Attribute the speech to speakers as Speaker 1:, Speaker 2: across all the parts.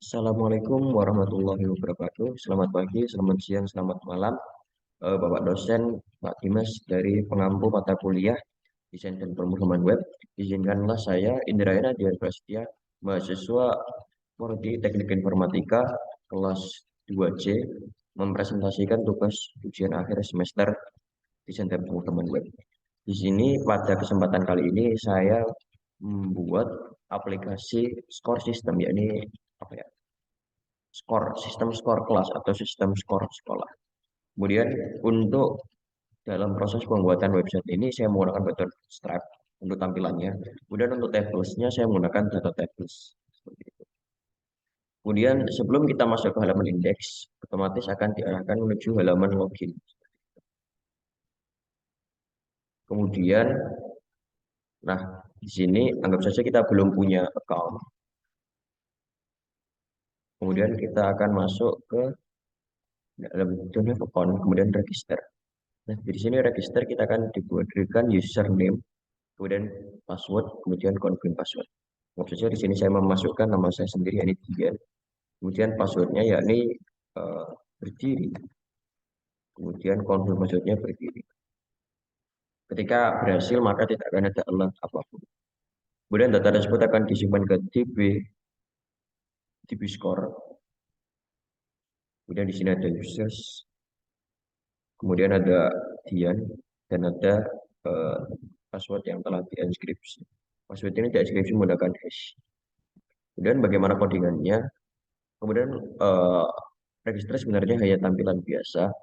Speaker 1: Assalamualaikum warahmatullahi wabarakatuh. Selamat pagi, selamat siang, selamat malam, Bapak dosen, Pak Dimas dari pengampu mata kuliah Desain dan Pemrograman Web. Izinkanlah saya, Indrayana Dian Prasetya, mahasiswa Prodi Teknik Informatika kelas 2C, mempresentasikan tugas ujian akhir semester Desain dan Pemrograman Web. Di sini pada kesempatan kali ini saya membuat aplikasi skor sistem, yakni apa ya? Sistem skor kelas atau sistem skor sekolah. Kemudian untuk dalam proses pembuatan website ini saya menggunakan metode Stripe untuk tampilannya. Kemudian untuk tablesnya saya menggunakan data tables. Seperti itu. Kemudian sebelum kita masuk ke halaman indeks, otomatis akan diarahkan menuju halaman login. Kemudian, nah di sini anggap saja kita belum punya account. Kemudian kita akan masuk ke dalam don't have account, kemudian register. Nah, di sini register kita akan diberikan username, kemudian password, kemudian confirm password. Maksudnya di sini saya memasukkan nama saya sendiri, yakni Dian. Kemudian passwordnya yakni berdiri. Kemudian confirm passwordnya berdiri. Ketika berhasil maka tidak akan ada alert apapun. Kemudian data tersebut akan disimpan ke DB score. Kemudian di sini ada users, kemudian ada Dian, dan ada eh, password yang telah dienkripsi. Password ini dienkripsi menggunakan hash. Kemudian bagaimana codingannya? Kemudian eh, register sebenarnya hanya tampilan biasa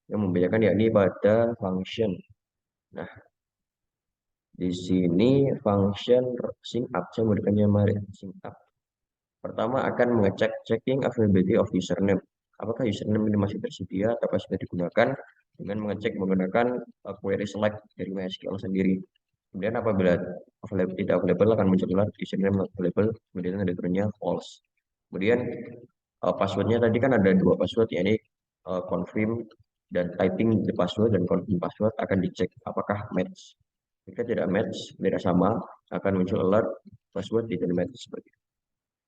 Speaker 1: yang membedakan yakni pada function. Nah, di sini function sync up, saya menggunakannya mari sync up. Pertama akan mengecek checking availability of username. Apakah username ini masih tersedia atau sudah digunakan dengan mengecek menggunakan query select dari MySQL sendiri. Kemudian apabila available, tidak available akan muncullah username not available, kemudian ada turunnya false. Kemudian passwordnya tadi kan ada dua password, yakni confirm dan typing the password dan confirm password akan dicek apakah match. Jika tidak match, tidak sama, akan muncul alert password tidak match seperti itu.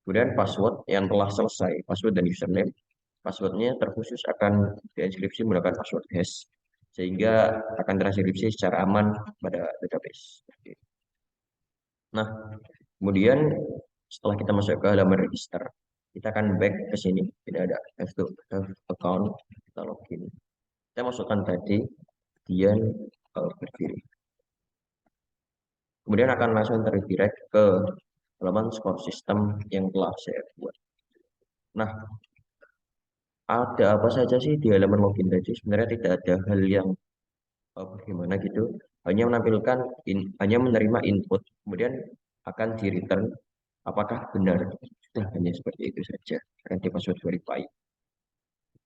Speaker 1: Kemudian password yang telah selesai, password dan username, passwordnya terkhusus akan dienkripsi menggunakan password hash sehingga akan terenkripsi secara aman pada database. Nah, kemudian setelah kita masuk ke halaman register, kita akan back ke sini. Ini ada have account, kita login. Saya masukkan tadi, Dian berdiri. Kemudian akan langsung terdirect ke halaman skor sistem yang telah saya buat. Nah, ada apa saja sih di halaman login tadi? Sebenarnya tidak ada hal yang bagaimana gitu. Hanya menampilkan, hanya menerima input, kemudian akan di return apakah benar. Sudah hanya seperti itu saja. Akan di password verify.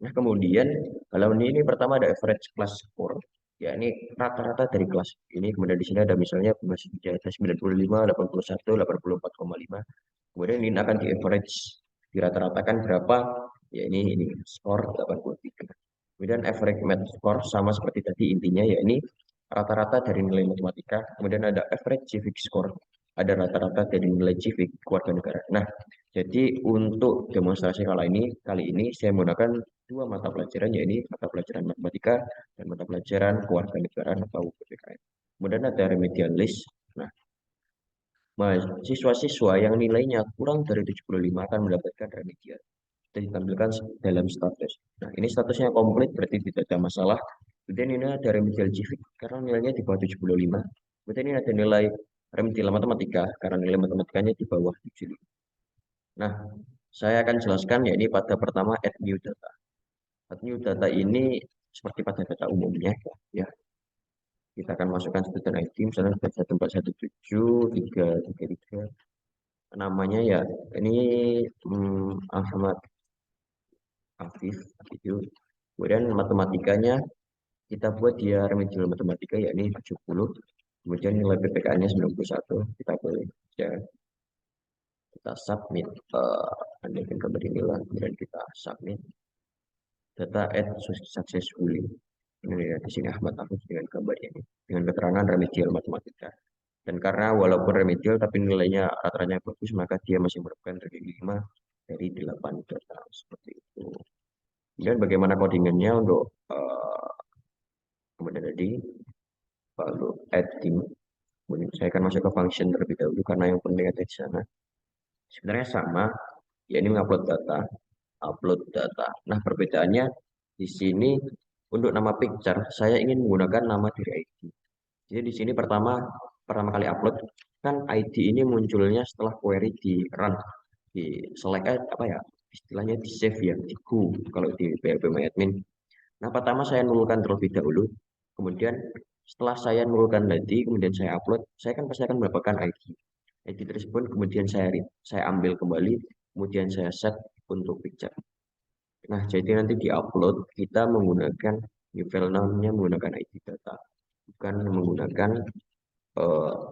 Speaker 1: Nah, kemudian kalau ini pertama ada average class score, ya ini rata-rata dari kelas ini. Kemudian di sini ada misalnya masih ada 95, 81, 84,5. Kemudian ini akan di average, dirata-ratakan berapa? Ya ini skor 83. Kemudian average math score sama seperti tadi intinya ya ini rata-rata dari nilai matematika. Kemudian ada average civic score, ada rata-rata dari nilai civic keluarga negara. Nah, jadi untuk demonstrasi kali ini saya menggunakan dua mata pelajaran, yaitu mata pelajaran matematika dan mata pelajaran kewarganegaraan atau PPKN. Kemudian ada remedial list. Nah, siswa-siswa yang nilainya kurang dari 75 akan mendapatkan remedial. Itu ditampilkan dalam status. Nah, ini statusnya komplit, berarti tidak ada masalah. Kemudian ini ada remedial civic, karena nilainya di bawah 75. Kemudian ini ada nilai remedial matematika, karena nilai matematikanya di bawah 75. Nah, saya akan jelaskan ya ini pada pertama add new data. Add new data ini seperti pada data umumnya ya. Kita akan masukkan student ID misalnya 1417333. Namanya ya ini Ahmad Afif gitu. Kemudian matematikanya kita buat dia remedial matematika yakni 70. Kemudian nilai PPK-nya 91. Kita boleh ya kita submit Anda akan kembali nilai, kemudian kita submit data add successfully. Ini ya, di sini Ahmad Afif dengan gambar ini dengan keterangan remedial matematika. Dan karena walaupun remedial tapi nilainya rata-ratanya bagus, maka dia masih merupakan ranking 5 dari 8 data seperti itu. Kemudian bagaimana codingannya untuk kemudian tadi lalu adding. Kemudian saya akan masuk ke function terlebih dahulu karena yang penting ada di sana. Sebenarnya sama, ya ini mengupload data, upload data. Nah, perbedaannya di sini untuk nama picture, saya ingin menggunakan nama dari ID. Jadi di sini pertama kali upload kan ID ini munculnya setelah query di run, di select apa ya, istilahnya di save ya, di go kalau di PHP-MyAdmin. Nah, pertama saya nulkan terlebih dahulu, kemudian setelah saya nulkan tadi, kemudian saya upload, saya kan pasti akan mendapatkan ID. ID tersebut kemudian saya ambil kembali, kemudian saya set untuk picture. Nah, jadi nanti di upload kita menggunakan new file namanya menggunakan ID data, bukan menggunakan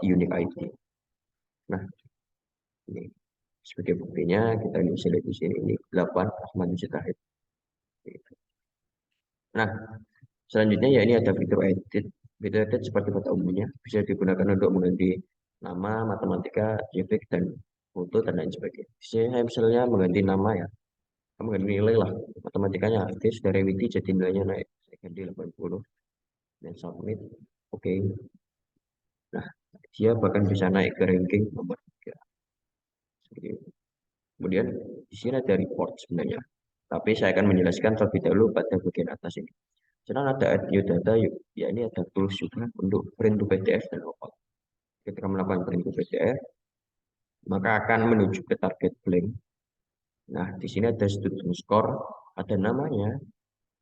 Speaker 1: unique ID. Nah, ini sebagai buktinya kita bisa lihat di sini ini 8 Ahmad Mujtahid. Nah, selanjutnya ya ini ada fitur edit. Fitur edit seperti pada umumnya bisa digunakan untuk mengganti nama, matematika, JPEG, dan foto dan lain sebagainya. Di sini saya misalnya mengganti nama ya, mengganti nilai lah. Matematikanya aktif dari Widi jadi nilainya naik. Saya ganti 80 dan submit. Oke. Nah, dia bahkan bisa naik ke ranking nomor 3. Seperti itu. Kemudian di sini ada report sebenarnya. Tapi saya akan menjelaskan terlebih dahulu pada bagian atas ini. Sedang ada audio data, ya ini ada tools juga untuk print to PDF dan open. Ketika melakukan print to PDF, maka akan menuju ke target blank. Nah, di sini ada student score, ada namanya.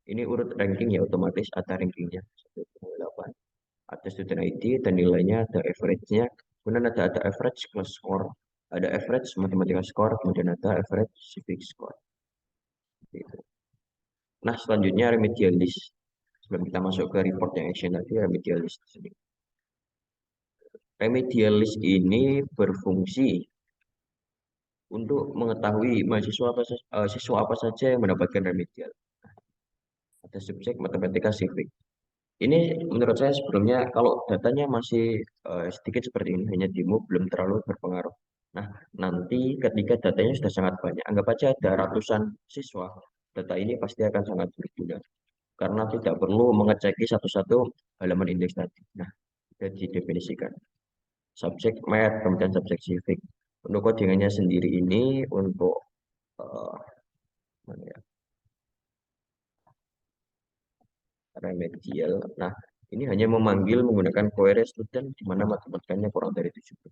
Speaker 1: Ini urut ranking ya otomatis ada rankingnya 1,8. Ada student ID dan nilainya, ada average-nya. Kemudian ada average class score, ada average matematika score, kemudian ada average civic score. Gitu. Nah, selanjutnya remedial list. Sebelum kita masuk ke report yang action tadi, remedial list di sini. Remedial list ini berfungsi untuk mengetahui siswa apa saja yang mendapatkan remedial. Ada subjek matematika civic. Ini menurut saya sebelumnya kalau datanya masih sedikit seperti ini, hanya demo belum terlalu berpengaruh. Nah, nanti ketika datanya sudah sangat banyak, anggap aja ada ratusan siswa, data ini pasti akan sangat berguna. Karena tidak perlu mengeceki satu-satu halaman indeks tadi. Nah, sudah didefinisikan. Subjek math, kemudian subjek civic. Untuk codingannya sendiri ini untuk eh, mana ya, remedial. Nah, ini hanya memanggil menggunakan query student di mana matematikanya kurang dari 70.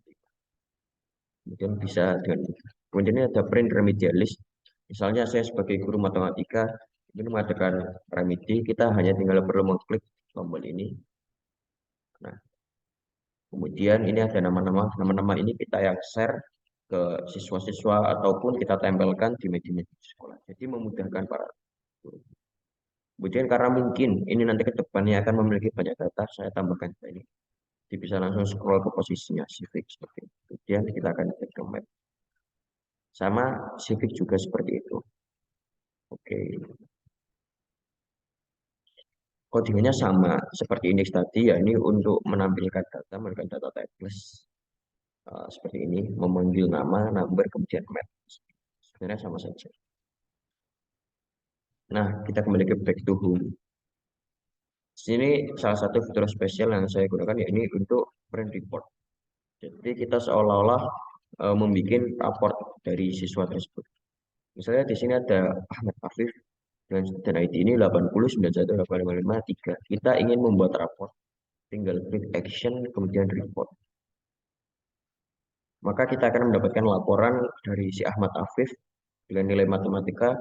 Speaker 1: Kemudian bisa dengan kemudian ini ada print remedial list. Misalnya saya sebagai guru matematika ini mengadakan remedi, kita hanya tinggal perlu mengklik tombol ini. Nah, kemudian ini ada nama-nama ini kita yang share ke siswa-siswa ataupun kita tempelkan di media-media sekolah. Jadi memudahkan para guru. Kemudian karena mungkin ini nanti ke depannya akan memiliki banyak data, saya tambahkan ini. Jadi bisa langsung scroll ke posisinya civic seperti itu. Kemudian kita akan cek ke map. Sama civic juga seperti itu. Oke. Codingannya sama seperti indeks tadi, ya ini untuk menampilkan data, menampilkan data tables. Seperti ini, memanggil nama, number, kemudian map. Sebenarnya sama saja. Nah, kita kembali ke back to home. Sini salah satu fitur spesial yang saya gunakan ya ini untuk print report. Jadi kita seolah-olah membuat raport dari siswa tersebut. Misalnya di sini ada Ahmad Afif dan ID ini 80918553. Kita ingin membuat raport, tinggal klik action kemudian report. Maka kita akan mendapatkan laporan dari si Ahmad Afif dengan nilai matematika,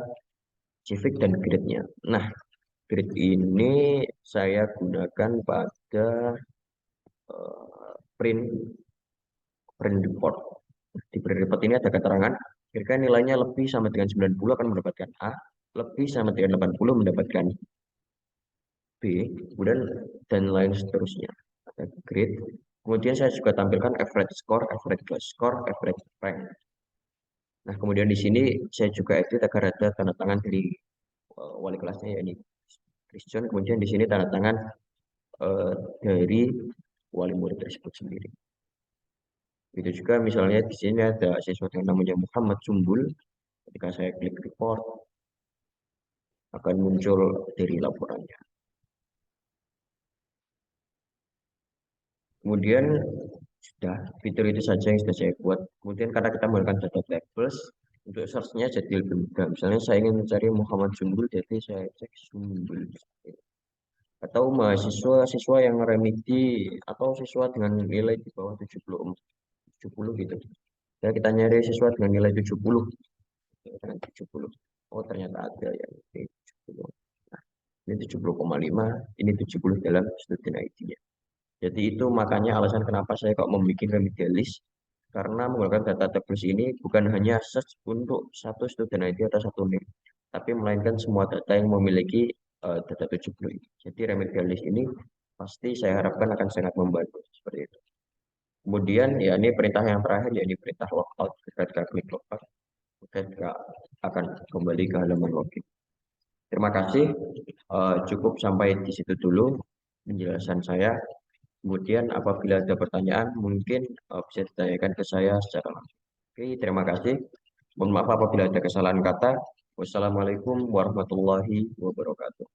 Speaker 1: civic dan grade-nya. Nah, grade ini saya gunakan pada print print report. Di print report ini ada keterangan, jika nilainya lebih sama dengan 90 akan mendapatkan A, lebih sama dengan 80 mendapatkan B, kemudian dan lain seterusnya. Ada grade. Kemudian saya juga tampilkan average score, average class score, average rank. Nah, kemudian di sini saya juga edit agar ada tanda tangan dari wali kelasnya, ya ini Christian. Kemudian di sini tanda tangan dari wali murid tersebut sendiri. Itu juga misalnya di sini ada siswa yang namanya Muhammad Sumbul. Ketika saya klik report, akan muncul dari laporannya. Kemudian sudah fitur itu saja yang sudah saya buat. Kemudian karena kita menggunakan data tables, untuk search-nya jadi lebih mudah. Misalnya saya ingin mencari Muhammad Jumbul, jadi saya cek Jumbul. Atau mahasiswa-siswa yang remedi atau siswa dengan nilai di bawah 70 gitu. Ya, kita nyari siswa dengan nilai 70, dengan 70. Oh, ternyata ada yang di 70. Nah, ini 70,5, ini 70 dalam student ID-nya. Jadi itu makanya alasan kenapa saya kok membuat remedialis, karena menggunakan data tables ini bukan hanya search untuk satu student ID atau satu name, tapi melainkan semua data yang memiliki data 70 ini. Jadi remedialis ini pasti saya harapkan akan sangat membantu seperti itu. Kemudian ya ini perintah yang terakhir, ya ini perintah logout. Ketika klik logout, ketika akan kembali ke halaman login. Terima kasih. Cukup sampai di situ dulu penjelasan saya. Kemudian apabila ada pertanyaan mungkin bisa ditanyakan ke saya secara langsung. Oke, terima kasih. Mohon maaf apabila ada kesalahan kata. Wassalamualaikum warahmatullahi wabarakatuh.